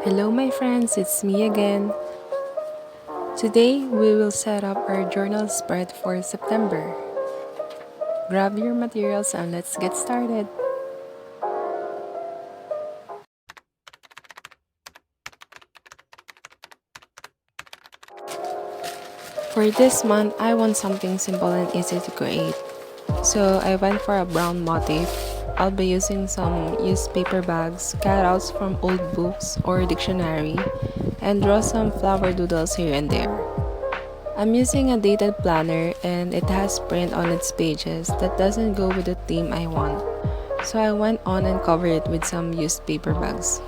Hello my friends, it's me again. Today we will set up our journal spread for September. Grab your materials and let's get started. For this month, I want something simple and easy to create. So I went for a brown motif. I'll be using some used paper bags, cutouts from old books or dictionary, and draw some flower doodles here and there. I'm using a dated planner and it has print on its pages that doesn't go with the theme I want. So I went on and covered it with some used paper bags.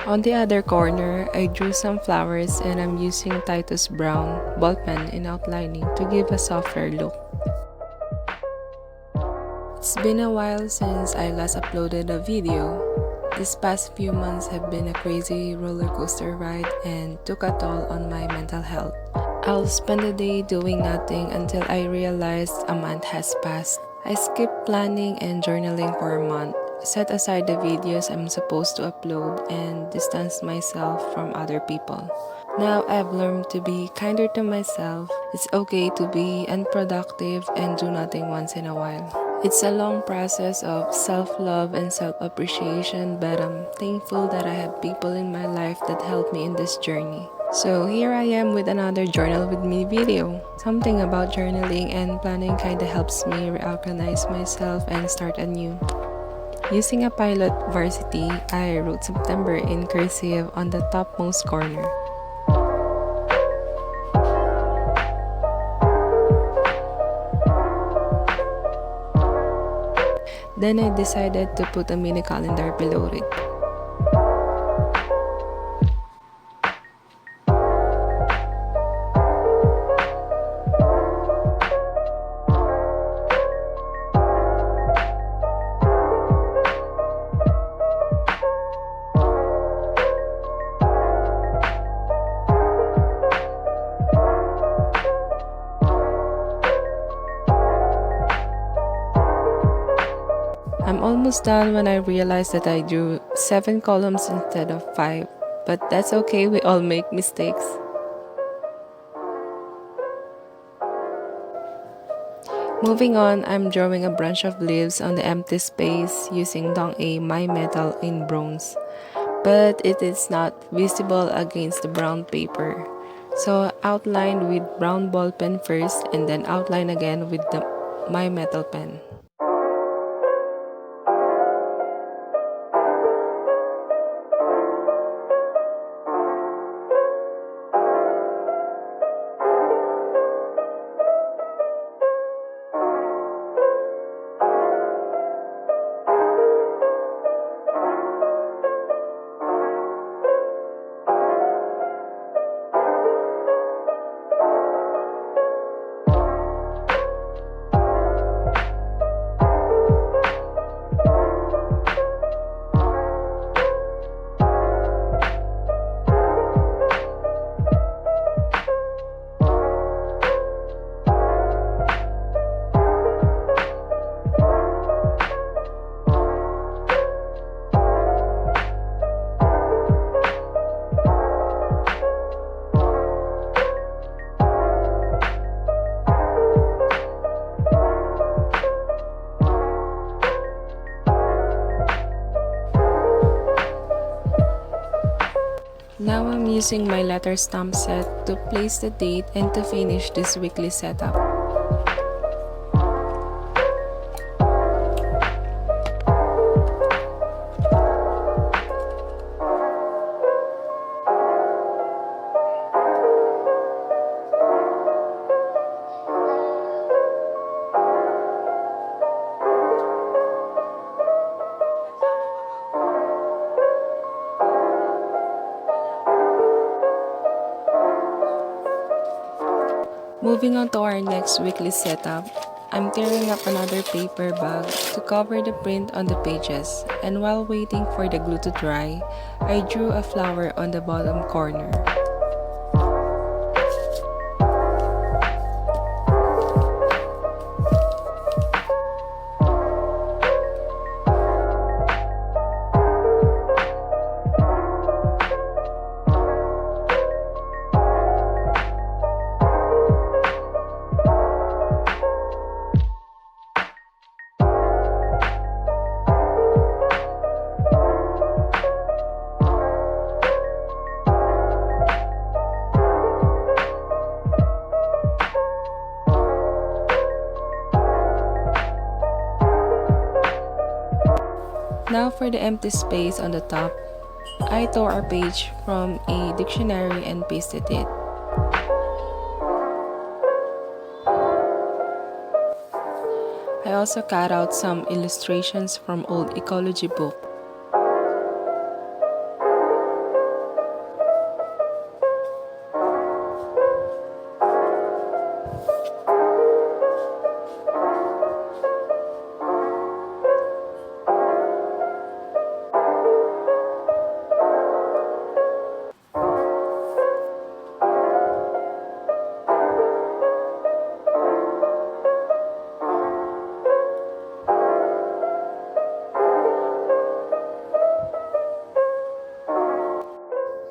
On the other corner, I drew some flowers and I'm using Titus Brown ball pen in outlining to give a softer look. It's been a while since I last uploaded a video. These past few months have been a crazy roller coaster ride and took a toll on my mental health. I'll spend the day doing nothing until I realize a month has passed. I skipped planning and journaling for a month, set aside the videos I'm supposed to upload, and distanced myself from other people. Now I've learned to be kinder to myself. It's okay to be unproductive and do nothing once in a while. It's a long process of self-love and self-appreciation, but I'm thankful that I have people in my life that help me in this journey. So here I am with another journal with me video. Something about journaling and planning kinda helps me reorganize myself and start anew. Using a Pilot Varsity, I wrote September in cursive on the topmost corner. Then I decided to put a mini calendar below it. I'm almost done when I realized that I drew 7 columns instead of 5, but that's okay, we all make mistakes. Moving on, I'm drawing a bunch of leaves on the empty space using Dong-A My Metal in bronze, but it is not visible against the brown paper. So outline with brown ball pen first and then outline again with the My Metal pen. Now I'm using my letter stamp set to place the date and to finish this weekly setup. Moving on to our next weekly setup, I'm tearing up another paper bag to cover the print on the pages, and while waiting for the glue to dry, I drew a flower on the bottom corner. Now for the empty space on the top, I tore a page from a dictionary and pasted it. I also cut out some illustrations from old ecology book.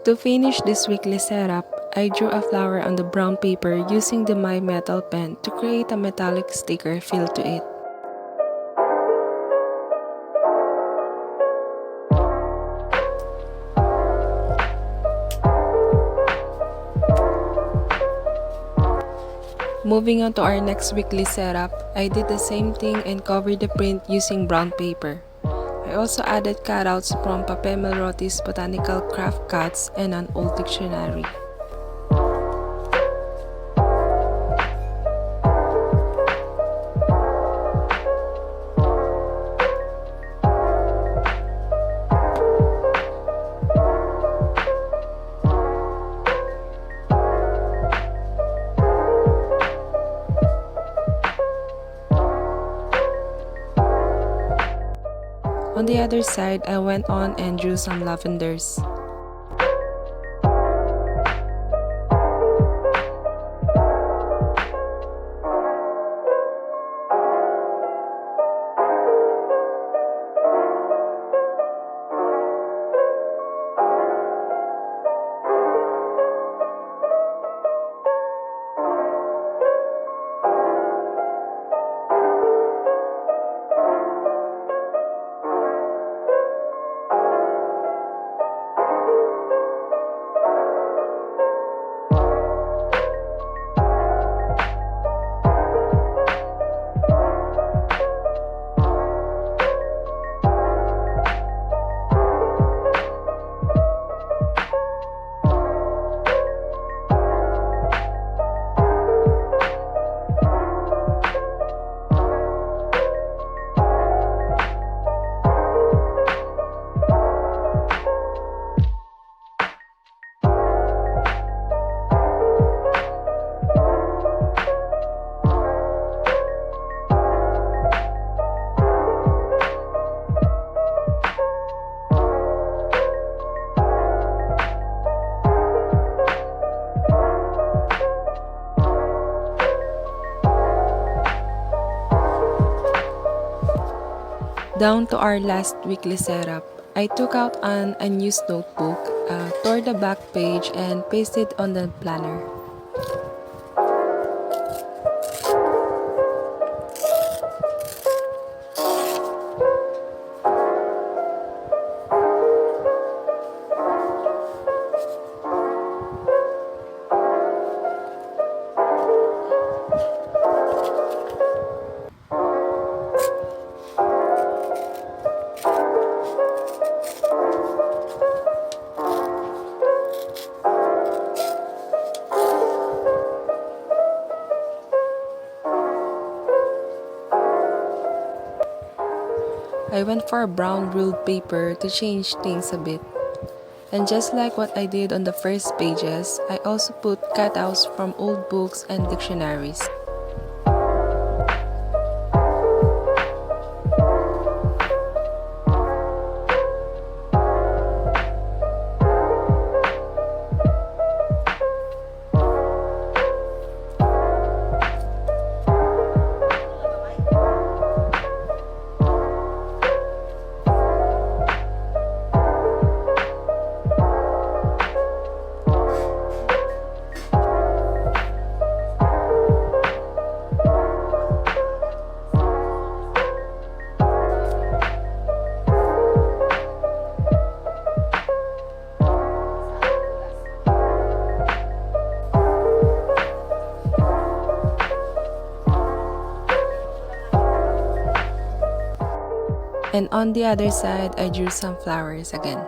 To finish this weekly setup, I drew a flower on the brown paper using the My Metal pen to create a metallic sticker feel to it. Moving on to our next weekly setup, I did the same thing and covered the print using brown paper. I also added cutouts from Pape Melrotti's botanical craft cuts and an old dictionary. On the other side, I went on and drew some lavenders. Down to our last weekly setup, I took out an unused notebook, tore the back page and pasted on the planner. I went for a brown ruled paper to change things a bit. And just like what I did on the first pages, I also put cutouts from old books and dictionaries. And on the other side, I drew some flowers again.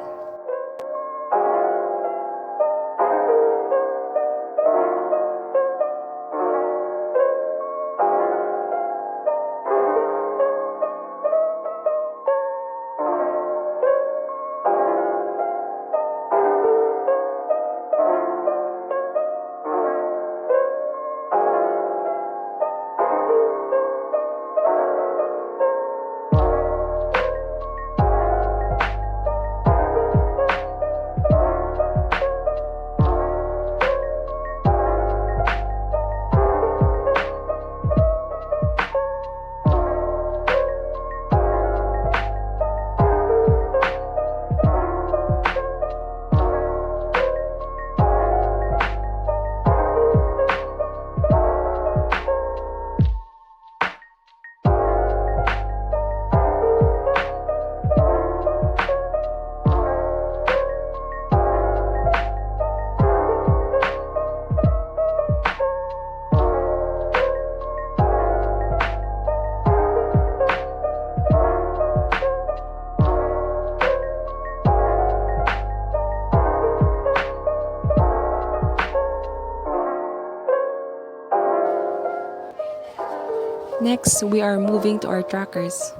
Next, we are moving to our trackers.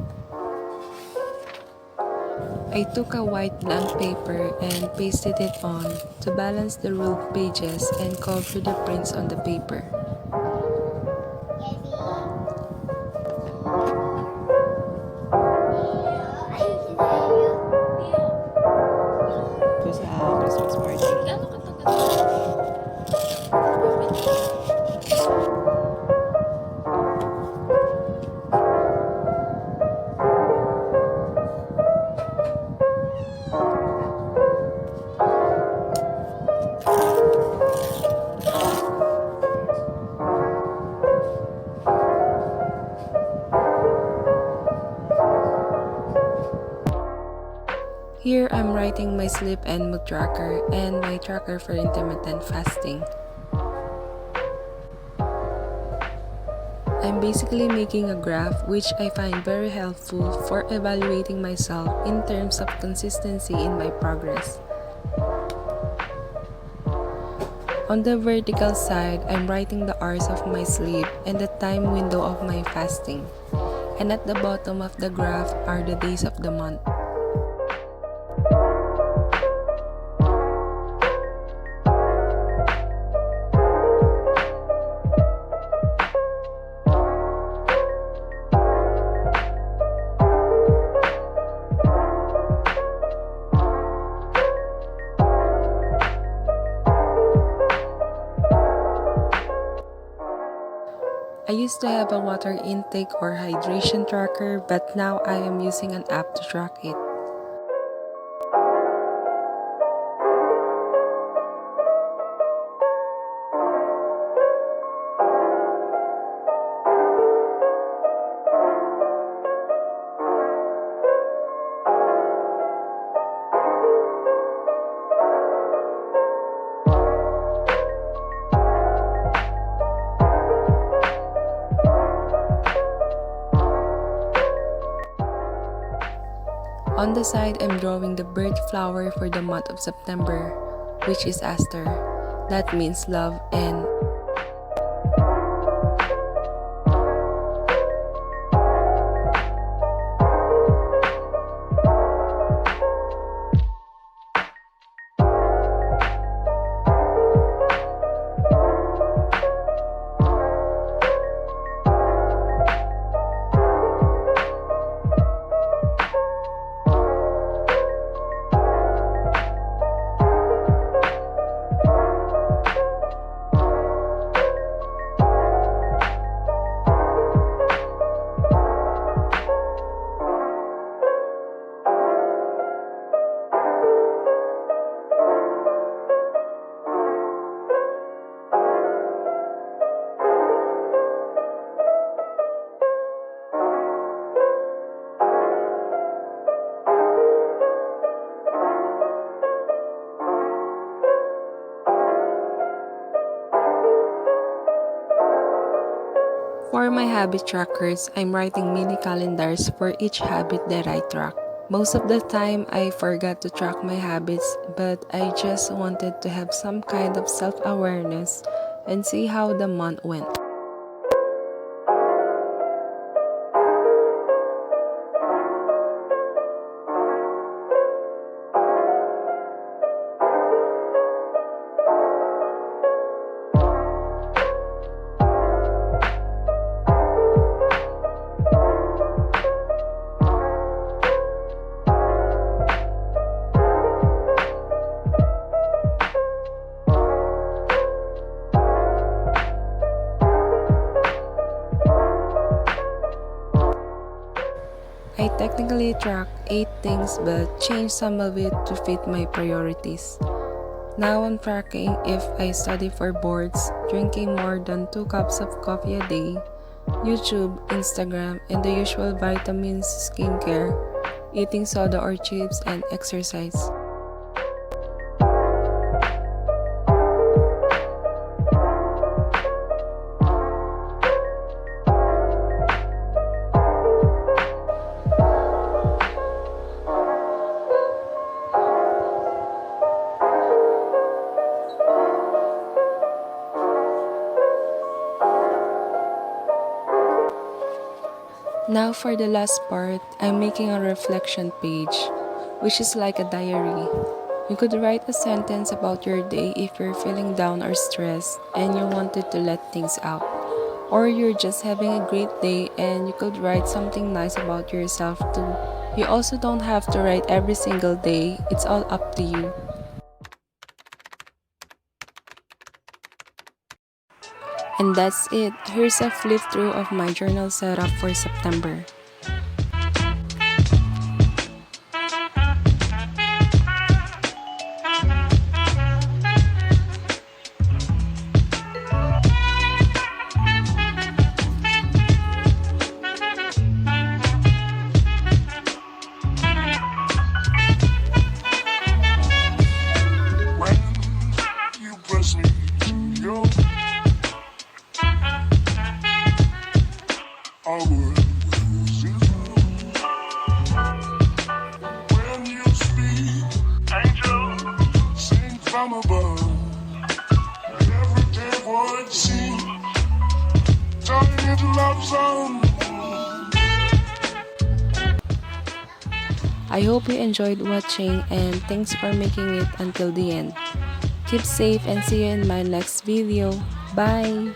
I took a white blank paper and pasted it on to balance the ruled pages and cover the prints on the paper. Ito sa Christmas party. Here I'm writing my sleep and mood tracker and my tracker for intermittent fasting. I'm basically making a graph which I find very helpful for evaluating myself in terms of consistency in my progress. On the vertical side, I'm writing the hours of my sleep and the time window of my fasting. And at the bottom of the graph are the days of the month. I used to have a water intake or hydration tracker, but now I am using an app to track it. On the side, I'm drawing the bird flower for the month of September, which is Aster. That means love and For my habit trackers, I'm writing mini calendars for each habit that I track. Most of the time, I forgot to track my habits, but I just wanted to have some kind of self-awareness and see how the month went. I technically track 8 things but changed some of it to fit my priorities. Now I'm tracking if I study for boards, drinking more than 2 cups of coffee a day, YouTube, Instagram, and the usual vitamins, skincare, eating soda or chips, and exercise. Now for the last part, I'm making a reflection page, which is like a diary. You could write a sentence about your day if you're feeling down or stressed and you wanted to let things out. Or you're just having a great day and you could write something nice about yourself too. You also don't have to write every single day, it's all up to you. And that's it. Here's a flip through of my journal setup for September. From above, everyday would seem turning into love song. I hope you enjoyed watching and thanks for making it until the end. Keep safe and see you in my next video. Bye!